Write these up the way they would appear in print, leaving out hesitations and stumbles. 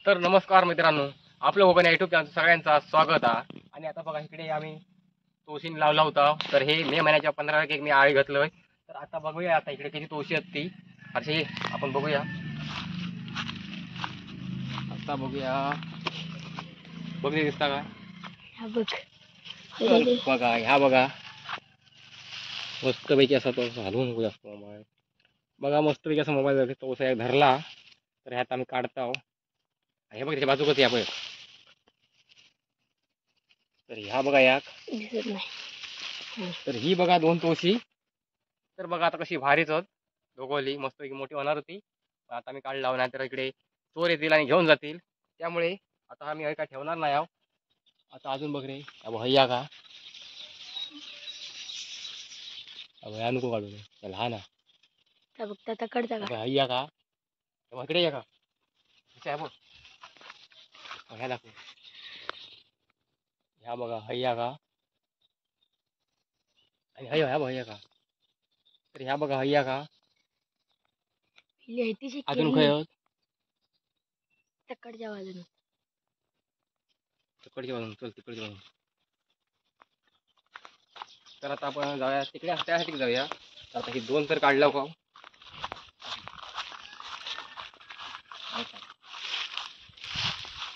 तर नमस्कार मित्रांनो, आपल्या कोकण युट्यूब चॅनल सगळ्यांचा स्वागत आहे. आणि आता बघा इकडे आम्ही तोशीन लावला होता. तर हे मे महिन्याच्या 15 तारखेक मी आळी घातलोय. तर आता बघूया आता इकडे किती तोशी आहेत ती अशी आपण बघूया. आता बघूया, बघले दिसता का? बघा ह्या बघा मस्तपैकी असा तो घालून नको जास्त मोबाईल. बघा मस्तपैकी असा मोबाईल तो एक धरला तर ह्यात आम्ही काढतो. हे बघ त्याच्या बाजू कधी आपण तर ह्या बघा याक दिसत नाही. तर ही बघा दोन तोशी. तर बघा आता कशी भारीच होत दोघोली मस्तपैकी मोठी होणार होती. आता आम्ही काढ लावणार तर इकडे चोर येतील आणि घेऊन जातील. त्यामुळे आता आम्ही काय ठेवणार नाही आहोत. आता अजून बघ रे भैया का भैया नको काढू रे लहान भैया का इकडे या का बघ ह्या दाखव ह्या बघा हैया का आणि ह्या भैया का. तर ह्या बघा हैया का अजून काय होत तिकडच्या बाजून तिकडची बाजून चल तिकडची बाजून. तर आता आपण जाऊया तिकडे त्यासाठी जाऊया. आता ही दोन तर काढला का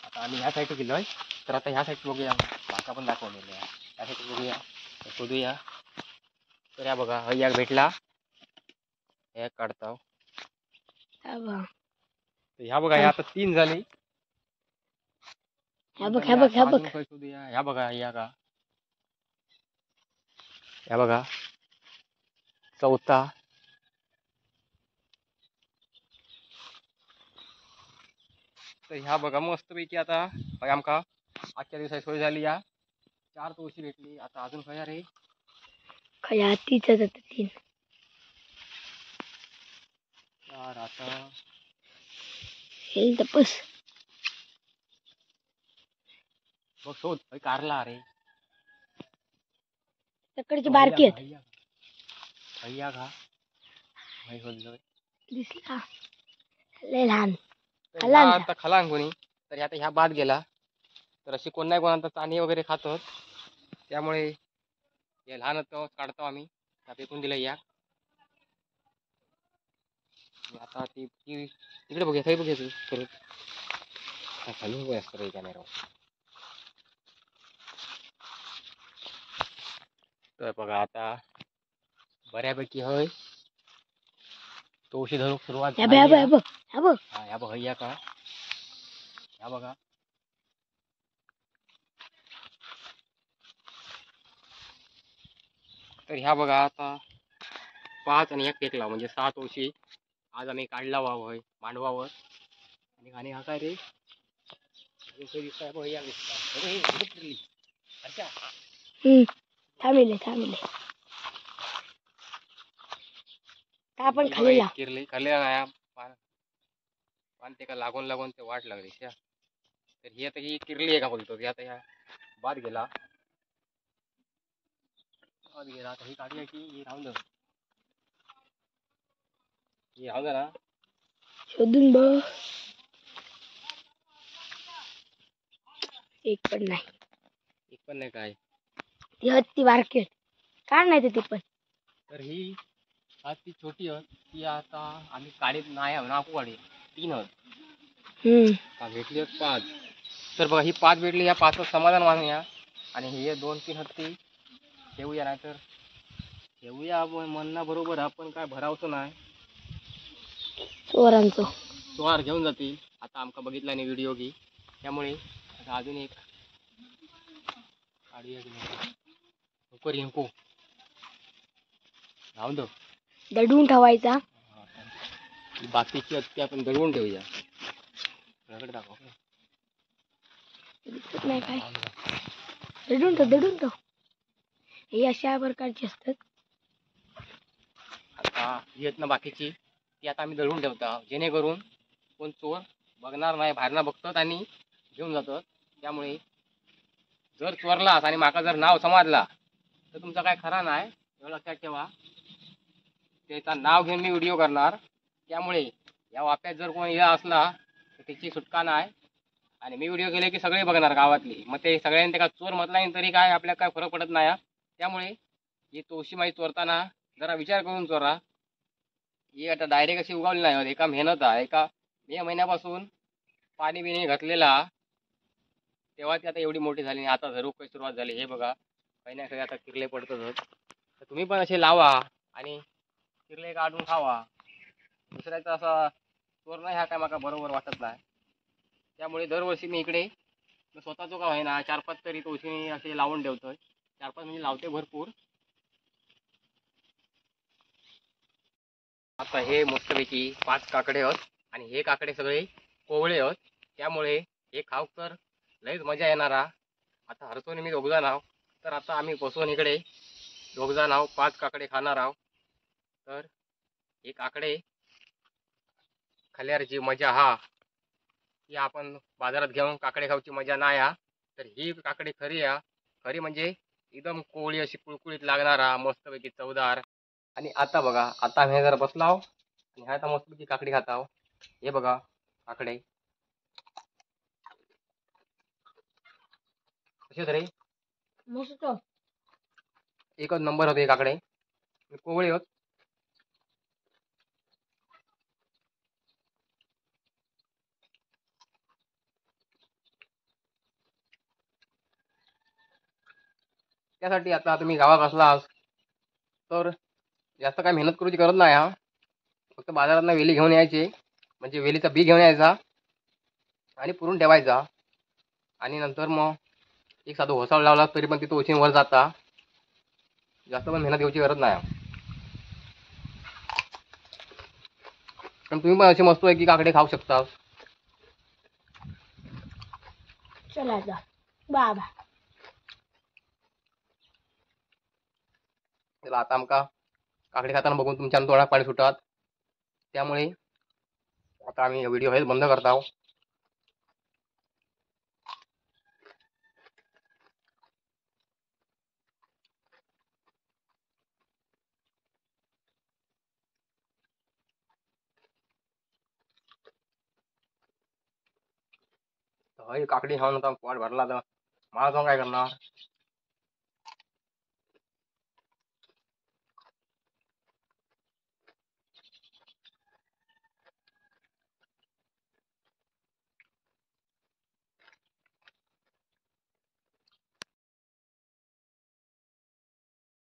आता आम्ही ह्या साईड गेलोय. तर आता ह्या साईड बघूया माका पण दाखवलेलं आहे त्या साईड बघूया शोधूया. तर या बघा हैया भेटला हे काढताव. तर ह्या बघा ह्या आता 3 झाली. ह्या बघ शोधूया. ह्या बघा हैया का ह्या बघा चौथा. तर ह्या बघा मस्तपैकी आता आमका आजच्या दिवसाची सोय झाली. या 4 तोशी भेटली. आता अजून काय रे खया तीच तीन यार आता हे तपस बघ शोध कारला अरे तिकडची बारकी आहेत. हैया का शोधलोय दिसला लय लहान आता खलांग कोणी. तर आता ह्या बाद गेला. तर अशी कोण नाही कोणाचा चाणी वगैरे खातो. त्यामुळे हे लहान काढतो आम्ही फेकून दिलं या. आता ती तिकडे बघूया काही बघायचं परत खालून बघ असतं कॅमेरा. तर बघा आता बऱ्यापैकी होय तोशी धरून सुरुवात ह्या बघ ह्या बघ हैया का ह्या बघा. तर ह्या बघा आता 5 आणि 1 टेकला म्हणजे 7 तोशी आज आम्ही काढला व्हावं मांडवावर. आणि हा काय रे भैया अच्छा थांबले आपण खाल्लेला खाल्लेला नाही पान ते का लागून ते वाट लागली. तर ही आता ही किरली आहे का बोलतो ती आता ह्या बाद गेला आता ही काढूया की ही राहून दे ना शोधून बघ. एक पण नाही काय ती हत्ती बारकी काढ नाही ती पण. तर ही आज ती छोटी होत ती आता आम्ही काढीत नाही नाकू काढी 3 होत भेटली 5. तर बघा ही 5 भेटली. या 5चं समाधान मानूया आणि हे 2-3 हत्ती ठेवूया. नाही तर ठेवूया आपण म्हणणं बरोबर आपण काय भरावतो नाही चोरांचं चोर घेऊन जातील. आता आमका बघितला नाही व्हिडिओ की त्यामुळे आता अजून एक काढूया की नको राहून दो दडून ठेवायचा. बाकीची हत्ती आपण दडवून ठेवूया. दाखव दिसत नाही काय दडून ठेव हे अशा प्रकारची असतात. आता येत ना बाकीची ती आता आम्ही दळून ठेवता जेणेकरून कोण चोर बघणार नाही बाहेरनं बघतात आणि घेऊन जातात. त्यामुळे जर चोरलास आणि माका जर नाव समजला तर तुमचा काय खरा नाही एवढं लक्षात ठेवा. त्याचं नाव घेऊन मी व्हिडिओ करणार. त्यामुळे या वाप्यात जर कोणी असला तर त्याची सुटका नाही. आणि मी व्हिडिओ केले की सगळे बघणार गावातली, मग ते सगळ्यांनी त्याला चोर म्हटला नाही तरी काय आपल्याला काय फरक पडत नाही. त्यामुळे ही तुळशी माई चोरताना जरा विचार करून चोरा. ही आता डायरेक्ट अशी उगवली नाही, एका मेहनत आहे. एका मे महिन्यापासून पाणी बिणी घातलेला, तेव्हा ती आता एवढी मोठी झाली. आता झरूक काही सुरुवात झाली. हे बघा काही आता किरले पडतच. तर तुम्ही पण असे लावा आणि किरले काढून खावा. दुसऱ्याचा असा चोरणं ह्या काय मला बरोबर वाटत नाही. त्यामुळे दरवर्षी मी इकडे स्वतःचो का आहे ना 4-5 तरी तुळशी असे लावून ठेवतोय. 4-5 म्हणजे लावते भरपूर. आता हे मस्तपैकी 5 काकडे आहेत आणि हे काकडे सगळे कोवळे आहेत. त्यामुळे हे खाऊ तर लईच मजा येणार. आता हरसोनी मी दोघजण आहो, तर आता आम्ही बसून इकडे दोघजण आहो 5 काकडे खाणार आहो. तर हे काकडे खाल्यावर जी मजा ही आपण बाजारात घेऊन काकडे खाऊची मजा नाही. तर ही काकडी खरी खरी म्हणजे एकदम कोवळी अशी कुळकुळीत लागणारा मस्तपैकी चवदार. आणि आता बघा, आता आम्ही जरा बसलो आहो आणि ह्या आता मस्तपैकी काकडी खाता आहो. हे बघा काकडे कसे तरी मस्त. एकच नंबर होते काकडे, कोवळे होत. त्यासाठी आता तुम्ही गावात असलास तर जास्त काय मेहनत करूची गरज नाही. फक्त बाजारात वेली घेऊन यायची, म्हणजे वेलीचा बी घेऊन यायचा आणि पुरून ठेवायचा. आणि नंतर मग एक साधं होसाळ लावला तरी पण ती तुळशी वर जाता. जास्त पण मेहनत घ्यायची गरज नाही. पण तुम्ही पण अशी मस्त आहे की काकडे खाऊ शकता. चला आता बाबा. त्याला आता आमका काकडे खाताना बघून तुमच्या तोंडात पाणी सुटतात. त्यामुळे आता आम्ही व्हिडिओ हेच बंद करत आहोत. काकडी खाऊन आता पोट भरला तर मला जाऊन काय करणार.